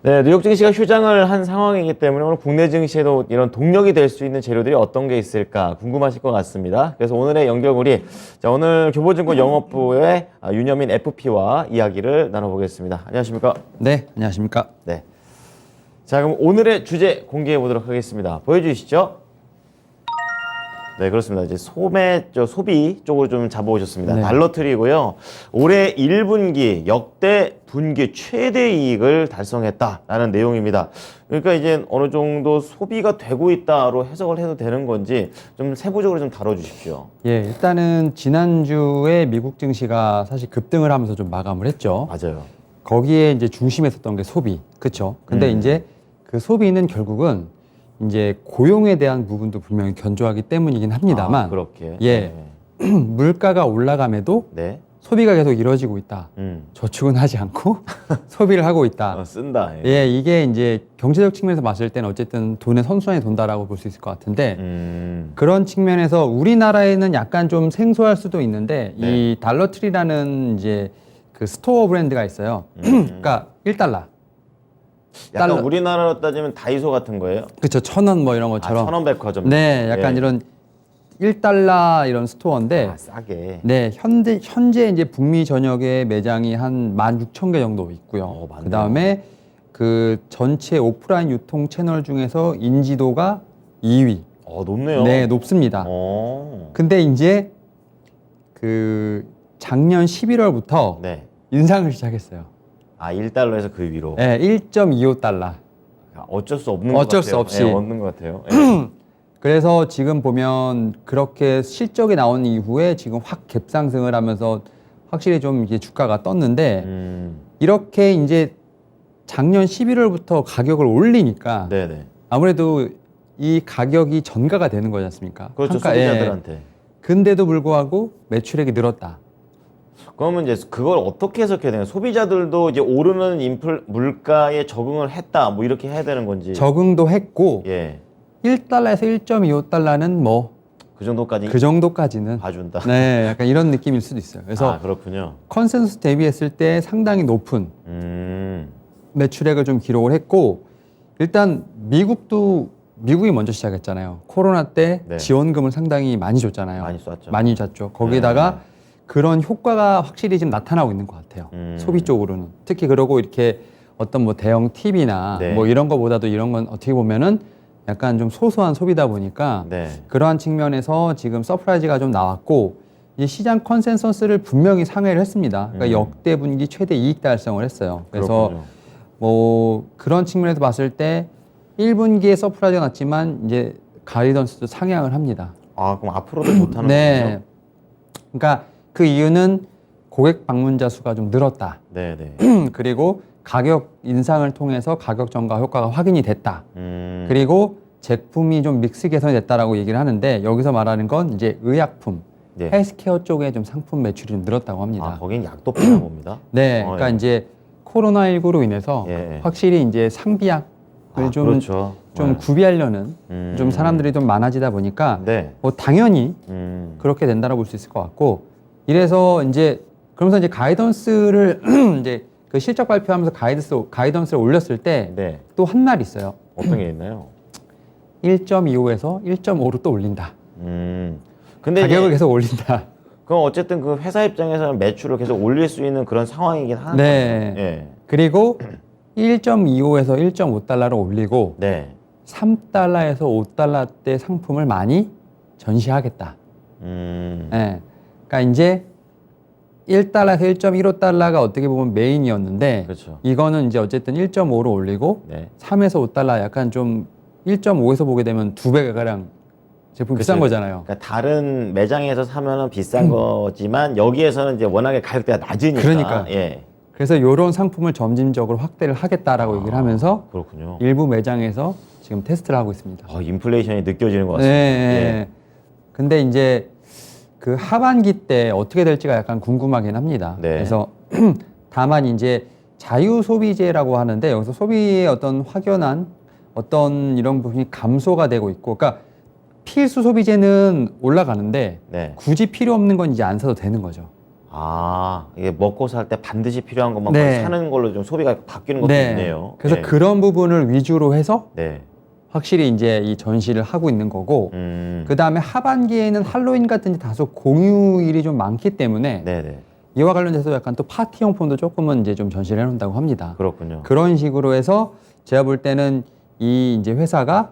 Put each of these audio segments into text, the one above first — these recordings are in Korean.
네, 뉴욕 증시가 휴장을 한 상황이기 때문에 오늘 국내 증시에도 이런 동력이 될 수 있는 재료들이 어떤 게 있을까 궁금하실 것 같습니다. 그래서 오늘의 연결고리, 자, 오늘 교보증권 영업부의 윤여민 FP와 이야기를 나눠보겠습니다. 안녕하십니까? 네, 안녕하십니까? 네. 자, 그럼 오늘의 주제 공개해 보도록 하겠습니다. 보여주시죠. 네, 그렇습니다. 이제 소비 쪽으로 좀 잡아오셨습니다. 네. 달러트리고요. 올해 1분기 역대 분기 최대 이익을 달성했다라는 내용입니다. 그러니까 이제 어느 정도 소비가 되고 있다로 해석을 해도 되는 건지 좀 세부적으로 좀 다뤄주십시오. 예, 일단은 지난주에 미국 증시가 사실 급등을 하면서 좀 마감을 했죠. 맞아요. 거기에 이제 중심에 섰던 게 소비, 그렇죠? 근데 이제 그 소비는 결국은 이제 고용에 대한 부분도 분명히 견조하기 때문이긴 합니다만, 아, 그렇게. 예, 물가가 올라감에도 네. 소비가 계속 이루어지고 있다. 저축은 하지 않고 소비를 하고 있다. 쓴다. 예, 이게 이제 경제적 측면에서 봤을 때는 어쨌든 돈의 선순환이 돈다라고 볼 수 있을 것 같은데, 그런 측면에서 우리나라에는 약간 좀 생소할 수도 있는데, 네. 이 달러트리라는 이제 그 스토어 브랜드가 있어요. 그러니까 1달러. 약간 달러. 우리나라로 따지면 다이소 같은 거예요? 그렇죠. 1,000원 뭐 이런 것처럼. 천원백화점. 네, 약간 예. 이런 1달러 이런 스토어인데, 싸게. 네, 현재 이제 북미 전역에 매장이 한 16,000개 정도 있고요. 많네요. 그다음에 그 전체 오프라인 유통 채널 중에서 인지도가 2위. 높네요. 네, 높습니다. 근데 이제 그 작년 11월부터 네. 인상을 시작했어요. 1달러에서 그 위로. 네, 1.25달러. 어쩔 수 없는 것 어쩔 같아요. 수 없이. 네, 없는 것 같아요. 예. 그래서 지금 보면 그렇게 실적이 나온 이후에 지금 확 갭상승을 하면서 확실히 좀 이게 주가가 떴는데 이렇게 이제 작년 11월부터 가격을 올리니까 네네. 아무래도 이 가격이 전가가 되는 거지 않습니까? 그렇죠. 한가에. 소비자들한테. 근데도 불구하고 매출액이 늘었다. 그러면 이제 그걸 어떻게 해석해야 되나요? 소비자들도 이제 오르는 물가에 적응을 했다. 뭐 이렇게 해야 되는 건지. 적응도 했고 예. 1달러에서 1.25달러는 뭐 그 정도까지 그 정도까지는 봐준다. 네, 약간 이런 느낌일 수도 있어요. 그래서 그렇군요. 컨센서스 대비했을 때 상당히 높은 매출액을 좀 기록을 했고, 일단 미국이 먼저 시작했잖아요. 코로나 때 네. 지원금을 상당히 많이 줬잖아요. 많이 쐈죠. 많이 줬죠. 거기에다가 그런 효과가 확실히 지금 나타나고 있는 것 같아요. 소비 쪽으로는. 특히 그러고 이렇게 어떤 뭐 대형 TV나 네. 뭐 이런 거보다도 이런 건 어떻게 보면은 약간 좀 소소한 소비다 보니까 네. 그러한 측면에서 지금 서프라이즈가 좀 나왔고, 이 시장 컨센서스를 분명히 상회를 했습니다. 그러니까 역대 분기 최대 이익 달성을 했어요. 그래서 그렇군요. 뭐 그런 측면에서 봤을 때 1분기에 서프라이즈가 났지만 이제 가이던스도 상향을 합니다. 그럼 앞으로도 좋다는 네. 거죠? 그러니까 그 이유는 고객 방문자 수가 좀 늘었다. 네네. 그리고 가격 인상을 통해서 가격 전가 효과가 확인이 됐다. 그리고 제품이 좀 믹스 개선이 됐다라고 얘기를 하는데, 여기서 말하는 건 이제 의약품, 네. 헬스케어 쪽에 좀 상품 매출이 좀 늘었다고 합니다. 거긴 약도 파나 봅니다. 네, 그러니까 예. 이제 코로나19로 인해서 예. 확실히 이제 상비약을 좀 그렇죠. 네. 구비하려는 좀 사람들이 좀 많아지다 보니까 네. 뭐 당연히 그렇게 된다고 볼 수 있을 것 같고, 이래서 이제 그러면서 이제 가이던스를 이제 그 실적 발표하면서 가이던스를 올렸을 때 또 네. 한 말이 있어요. 어떤 게 있나요? 1.25에서 1.5로 또 올린다. 근데 가격을 이제 계속 올린다. 그럼 어쨌든 그 회사 입장에서는 매출을 계속 올릴 수 있는 그런 상황이긴 하는 네. 거예요. 예. 그리고 1.25에서 1.5달러로 올리고 네. 3달러에서 5달러대 상품을 많이 전시하겠다. 예. 그러니까 이제 1달러에서 1.15달러가 어떻게 보면 메인이었는데, 그렇죠. 이거는 이제 어쨌든 1.5로 올리고 네. 3에서 5달러 약간 좀 1.5에서 보게 되면 2배가량 제품 비싼 그쵸. 거잖아요. 그러니까 다른 매장에서 사면은 비싼 거지만 여기에서는 이제 워낙에 가격대가 낮으니까. 그러니까. 예. 그래서 이런 상품을 점진적으로 확대를 하겠다라고 얘기를 하면서 그렇군요. 일부 매장에서 지금 테스트를 하고 있습니다. 인플레이션이 느껴지는 것 같습니다. 네. 근데 이제 그 하반기 때 어떻게 될지가 약간 궁금하긴 합니다. 네. 그래서 다만 이제 자유 소비재라고 하는데, 여기서 소비의 어떤 확연한 어떤 이런 부분이 감소가 되고 있고, 그러니까 필수 소비재는 올라가는데 네. 굳이 필요 없는 건 이제 안 사도 되는 거죠. 이게 먹고 살 때 반드시 필요한 것만 네. 사는 걸로 좀 소비가 바뀌는 것도 네. 있네요. 그래서 네. 그런 부분을 위주로 해서 네. 확실히 이제 이 전시를 하고 있는 거고, 음. 그 다음에 하반기에는 할로윈 같은 다소 공휴일이 좀 많기 때문에 네네. 이와 관련돼서 약간 또 파티 용품도 조금은 이제 좀 전시를 해놓는다고 합니다. 그렇군요. 그런 식으로 해서 제가 볼 때는 이 이제 회사가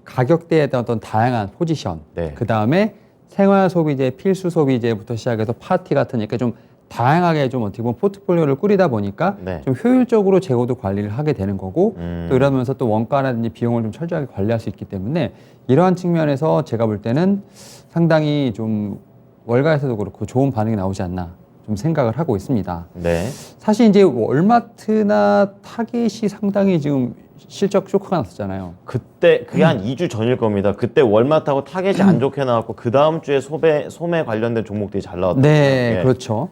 가격대에 대한 어떤 다양한 포지션, 네. 그 다음에 생활 소비재, 필수 소비재부터 시작해서 파티 같은 이렇게 좀 다양하게 좀 어떻게 보면 포트폴리오를 꾸리다 보니까 네. 좀 효율적으로 재고도 관리를 하게 되는 거고 또 이러면서 또 원가라든지 비용을 좀 철저하게 관리할 수 있기 때문에 이러한 측면에서 제가 볼 때는 상당히 좀 월가에서도 그렇고 좋은 반응이 나오지 않나 좀 생각을 하고 있습니다. 네. 사실 이제 월마트나 타겟이 상당히 지금 실적 쇼크가 났었잖아요. 그때 그게 한 2주 전일 겁니다. 그때 월마트하고 타겟이 안 좋게 나왔고 그 다음 주에 소매 관련된 종목들이 잘 나왔던 네, 거예요. 그렇죠.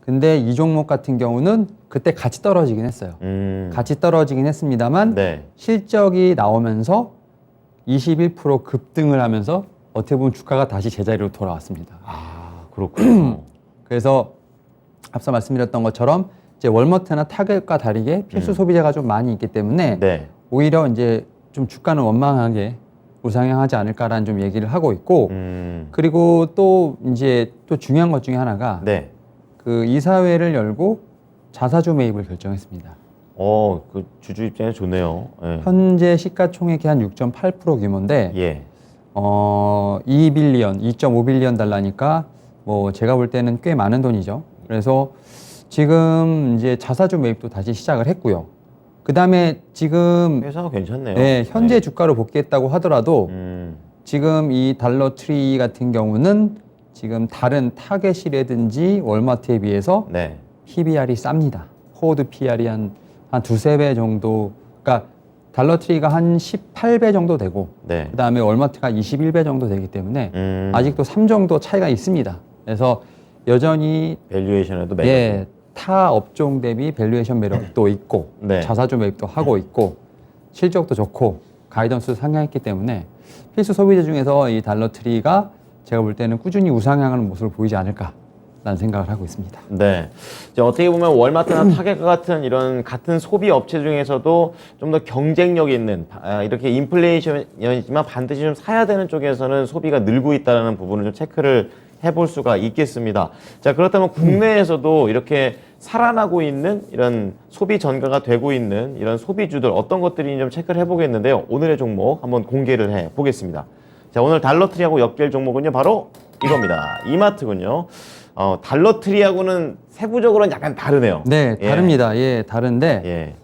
근데 이 종목 같은 경우는 그때 같이 떨어지긴 했어요. 같이 떨어지긴 했습니다만 네. 실적이 나오면서 21% 급등을 하면서 어떻게 보면 주가가 다시 제자리로 돌아왔습니다. 그렇군요. 그래서 앞서 말씀드렸던 것처럼 이제 월마트나 타겟과 다르게 필수 소비재가 좀 많이 있기 때문에 네. 오히려 이제 좀 주가는 원망하게 우상향하지 않을까라는 좀 얘기를 하고 있고 그리고 또 이제 또 중요한 것 중에 하나가 네. 그 이사회를 열고 자사주 매입을 결정했습니다. 그 주주 입장에 좋네요. 예. 현재 시가총액이 한 6.8% 규모인데 예. 2.5빌리언 달러니까 뭐 제가 볼 때는 꽤 많은 돈이죠. 그래서 지금 이제 자사주 매입도 다시 시작을 했고요. 그 다음에 지금 회사가 괜찮네요. 네, 현재 주가로 복귀했다고 하더라도 지금 이 달러트리 같은 경우는 지금 다른 타겟이라든지 월마트에 비해서 네. PBR이 쌉니다. 포워드 PR이 한 두세 배 정도, 그러니까 달러트리가 한 18배 정도 되고 네. 그 다음에 월마트가 21배 정도 되기 때문에 아직도 3 정도 차이가 있습니다. 그래서 여전히 밸류에이션에도 매력. 예, 타 업종 대비 밸류에이션 매력도 있고 네. 자사주 매입도 하고 있고 실적도 좋고 가이던스도 상향했기 때문에 필수 소비재 중에서 이 달러트리가 제가 볼 때는 꾸준히 우상향하는 모습을 보이지 않을까라는 생각을 하고 있습니다. 네. 이제 어떻게 보면 월마트나 타겟과 같은 이런 같은 소비 업체 중에서도 좀 더 경쟁력 있는 이렇게 인플레이션이지만 반드시 좀 사야 되는 쪽에서는 소비가 늘고 있다는 부분을 좀 체크를 해볼 수가 있겠습니다. 자, 그렇다면 국내에서도 이렇게 살아나고 있는 이런 소비 전가가 되고 있는 이런 소비주들 어떤 것들이 좀 체크를 해보겠는데요. 오늘의 종목 한번 공개를 해 보겠습니다. 자, 오늘 달러트리하고 엮일 종목은요, 바로 이겁니다. 이마트군요. 달러트리하고는 세부적으로는 약간 다르네요. 네, 예. 다릅니다. 예, 다른데 예.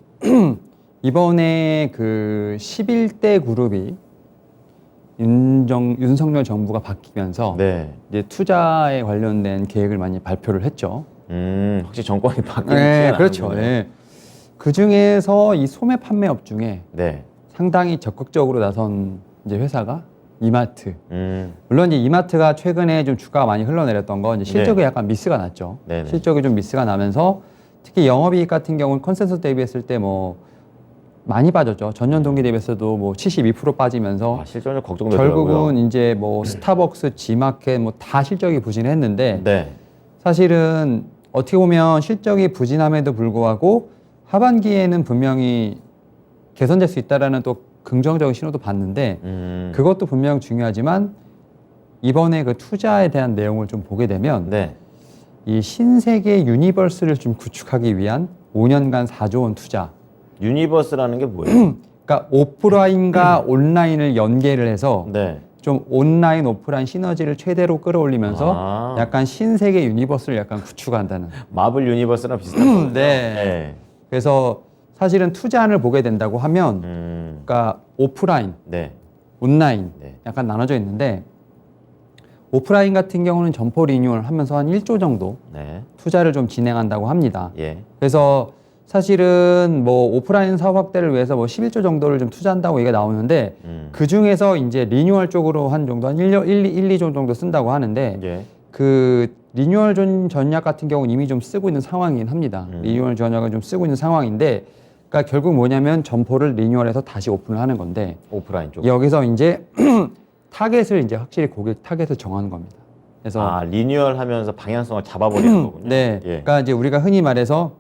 이번에 그 11대 그룹이 윤석열 정부가 바뀌면서 네. 이제 투자에 관련된 계획을 많이 발표를 했죠. 확실히 정권이 바뀌는 네, 그렇죠. 네. 그 중에서 이 소매 판매업 중에 네. 상당히 적극적으로 나선 이제 회사가 이마트. 음. 물론 이제 이마트가 최근에 좀 주가가 많이 흘러내렸던 건 이제 실적에 네. 약간 미스가 났죠. 네네. 실적이 좀 미스가 나면서 특히 영업이익 같은 경우는 컨센서스 대비했을 때 뭐 많이 빠졌죠. 전년 동기 대비해서도 뭐 72% 빠지면서 실적이 걱정되더라고요. 결국은 이제 뭐 스타벅스, G마켓 뭐 다 실적이 부진했는데 네. 사실은 어떻게 보면 실적이 부진함에도 불구하고 하반기에는 분명히 개선될 수 있다라는 또 긍정적인 신호도 봤는데 그것도 분명 중요하지만 이번에 그 투자에 대한 내용을 좀 보게 되면 네. 이 신세계 유니버스를 좀 구축하기 위한 5년간 4조 원 투자. 유니버스라는 게 뭐예요? 그러니까 오프라인과 온라인을 연계를 해서 네. 좀 온라인 오프라인 시너지를 최대로 끌어올리면서 약간 신세계 유니버스를 약간 구축한다는. 마블 유니버스랑 비슷한 거죠? 네. 그래서 사실은 투자안을 보게 된다고 하면 그러니까 오프라인, 네. 온라인 네. 약간 나눠져 있는데 오프라인 같은 경우는 점포 리뉴얼 하면서 한 1조 정도 네. 투자를 좀 진행한다고 합니다. 예. 그래서 사실은 뭐 오프라인 사업 확대를 위해서 뭐 11조 정도를 좀 투자한다고 얘기가 나오는데 그 중에서 이제 리뉴얼 쪽으로 한 정도 한 2조 정도 쓴다고 하는데 예. 그 리뉴얼 전략 같은 경우는 이미 좀 쓰고 있는 상황이긴 합니다. 리뉴얼 전략을 좀 쓰고 있는 상황인데 그러니까 결국 뭐냐면 점포를 리뉴얼해서 다시 오픈을 하는 건데 오프라인 쪽. 여기서 이제 타겟을 이제 확실히 고객 타겟을 정하는 겁니다. 그래서 리뉴얼하면서 방향성을 잡아버리는 거군요. 네, 예. 그러니까 이제 우리가 흔히 말해서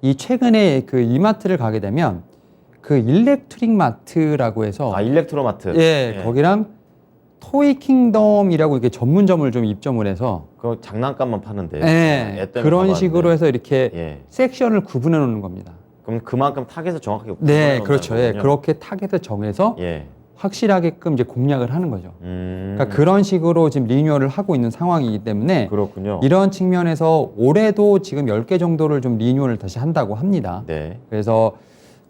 이 최근에 그 이마트를 가게 되면 그 일렉트릭 마트라고 해서 일렉트로마트. 예, 거기랑 토이 킹덤이라고 이렇게 전문점을 좀 입점을 해서 그 장난감만 파는데. 예, 그런 식으로 해서 이렇게 예. 섹션을 구분해 놓는 겁니다. 그럼 그만큼 타겟을 정확하게 네, 그렇죠. 예, 거군요. 그렇게 타겟을 정해서 예. 확실하게끔 이제 공략을 하는 거죠. 그러니까 음. 그런 식으로 지금 리뉴얼을 하고 있는 상황이기 때문에 그렇군요. 이런 측면에서 올해도 지금 10개 정도를 좀 리뉴얼을 다시 한다고 합니다. 네. 그래서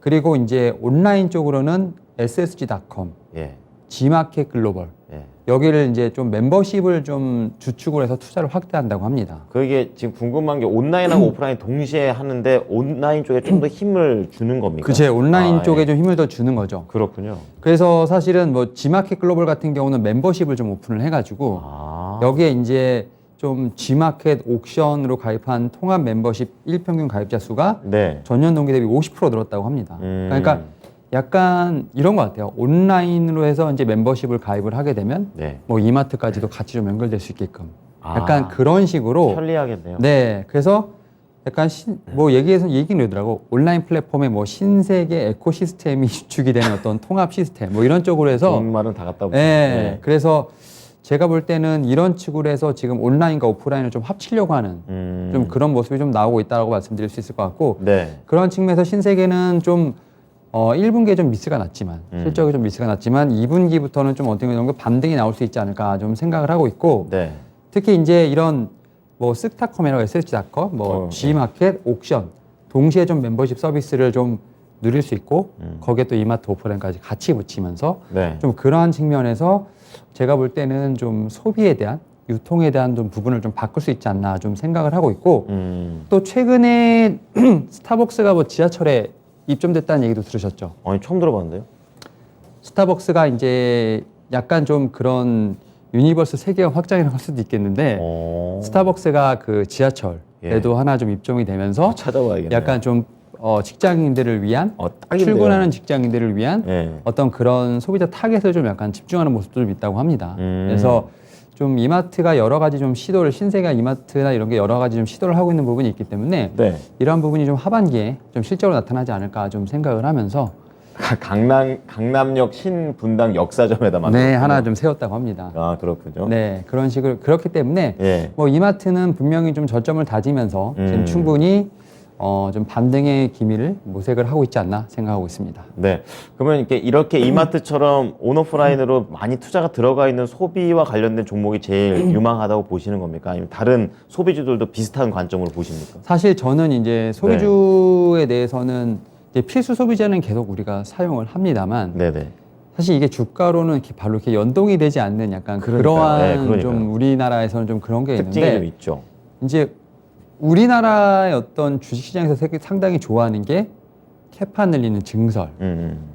그리고 이제 온라인 쪽으로는 ssg.com, 예. G마켓 글로벌 예. 여기를 이제 좀 멤버십을 좀 주축을 해서 투자를 확대한다고 합니다. 그게 지금 궁금한 게 온라인하고 오프라인 동시에 하는데 온라인 쪽에 좀 더 힘을 주는 겁니까? 그제 온라인 쪽에 예. 좀 힘을 더 주는 거죠. 그렇군요. 그래서 사실은 뭐 G마켓 글로벌 같은 경우는 멤버십을 좀 오픈을 해가지고 여기에 이제 좀 G마켓 옥션으로 가입한 통합 멤버십 일평균 가입자 수가 네. 전년 동기 대비 50% 늘었다고 합니다. 그러니까 약간 이런 것 같아요. 온라인으로 해서 이제 멤버십을 가입을 하게 되면 네. 뭐 이마트까지도 같이 좀 연결될 수 있게끔 약간 그런 식으로 편리하겠네요. 네, 그래서 약간 뭐 얘기는 이러더라고. 온라인 플랫폼에 뭐 신세계 에코시스템이 주축이 되는 어떤 통합 시스템 뭐 이런 쪽으로 해서 좋은 말은 다 갖다 붙여. 네, 그래서 제가 볼 때는 이런 측으로 해서 지금 온라인과 오프라인을 좀 합치려고 하는 좀 그런 모습이 좀 나오고 있다고 말씀드릴 수 있을 것 같고 네. 그런 측면에서 신세계는 좀 1분기에 좀 미스가 났지만 실적이 좀 미스가 났지만 2분기부터는 좀 어떤 정도 반등이 나올 수 있지 않을까 좀 생각을 하고 있고 네. 특히 이제 이런 뭐 스타컴이라고 ssg.com, 뭐 G마켓, 옥션 동시에 좀 멤버십 서비스를 좀 누릴 수 있고 거기에 또 이마트 오프라인까지 같이 붙이면서 네. 좀 그러한 측면에서 제가 볼 때는 좀 소비에 대한 유통에 대한 좀 부분을 좀 바꿀 수 있지 않나 좀 생각을 하고 있고 또 최근에 스타벅스가 뭐 지하철에 입점됐다는 얘기도 들으셨죠? 아니 처음 들어봤는데요. 스타벅스가 이제 약간 좀 그런 유니버스 세계화 확장이라고 할 수도 있겠는데 스타벅스가 그 지하철에도 하나 좀 입점이 되면서 찾아봐야겠네요. 약간 좀 직장인들을 위한 딱인데요. 출근하는 직장인들을 위한 예. 어떤 그런 소비자 타겟을 좀 약간 집중하는 모습도 좀 있다고 합니다. 그래서 좀 이마트가 여러 가지 좀 시도를 신세계 이마트나 이런 게 여러 가지 좀 시도를 하고 있는 부분이 있기 때문에 네. 이러한 부분이 좀 하반기에 좀 실적으로 나타나지 않을까 좀 생각을 하면서 강남역 신분당 역사점에다 만든. 네 하나 좀 세웠다고 합니다. 그렇군요. 네 그런 식으로 그렇기 때문에 예. 뭐 이마트는 분명히 좀 저점을 다지면서 지금 충분히 좀 반등의 기미를 모색을 하고 있지 않나 생각하고 있습니다. 네. 그러면 이렇게 이마트처럼 온오프라인으로 많이 투자가 들어가 있는 소비와 관련된 종목이 제일 유망하다고 보시는 겁니까? 아니면 다른 소비주들도 비슷한 관점으로 보십니까? 사실 저는 이제 소비주에 대해서는 이제 필수 소비자는 계속 우리가 사용을 합니다만 네네. 사실 이게 주가로는 이렇게 바로 이렇게 연동이 되지 않는 약간 그러니까요. 그러한 네, 그러니까요. 좀 우리나라에서는 좀 그런 게 특징이 좀 있는데 있죠. 이제 우리나라의 어떤 주식시장에서 상당히 좋아하는 게 캐파 늘리는 증설,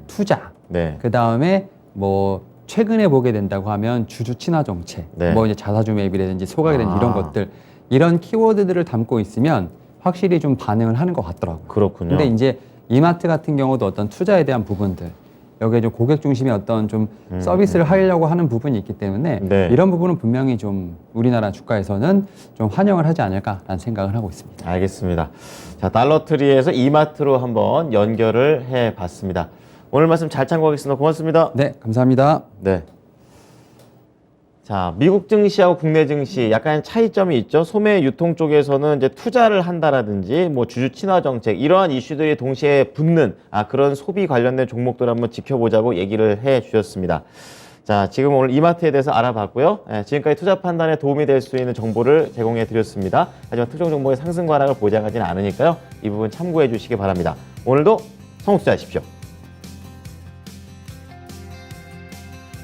투자, 네. 그 다음에 뭐 최근에 보게 된다고 하면 주주 친화 정책, 네. 뭐 이제 자사주 매입이라든지 소각이라든지 이런 것들 이런 키워드들을 담고 있으면 확실히 좀 반응을 하는 것 같더라고요. 그렇군요. 근데 이제 이마트 같은 경우도 어떤 투자에 대한 부분들 여기에 좀 고객 중심의 어떤 좀 서비스를 하려고 하는 부분이 있기 때문에 네. 이런 부분은 분명히 좀 우리나라 주가에서는 좀 환영을 하지 않을까라는 생각을 하고 있습니다. 알겠습니다. 자, 달러트리에서 이마트로 한번 연결을 해봤습니다. 오늘 말씀 잘 참고하겠습니다. 고맙습니다. 네, 감사합니다. 네. 자, 미국 증시하고 국내 증시 약간 차이점이 있죠. 소매 유통 쪽에서는 이제 투자를 한다라든지 뭐 주주 친화 정책 이러한 이슈들이 동시에 붙는 그런 소비 관련된 종목들 한번 지켜보자고 얘기를 해 주셨습니다. 자, 지금 오늘 이마트에 대해서 알아봤고요. 지금까지 투자 판단에 도움이 될 수 있는 정보를 제공해 드렸습니다. 하지만 특정 종목의 상승과 하락을 보장하지는 않으니까요. 이 부분 참고해 주시기 바랍니다. 오늘도 성투자하십시오.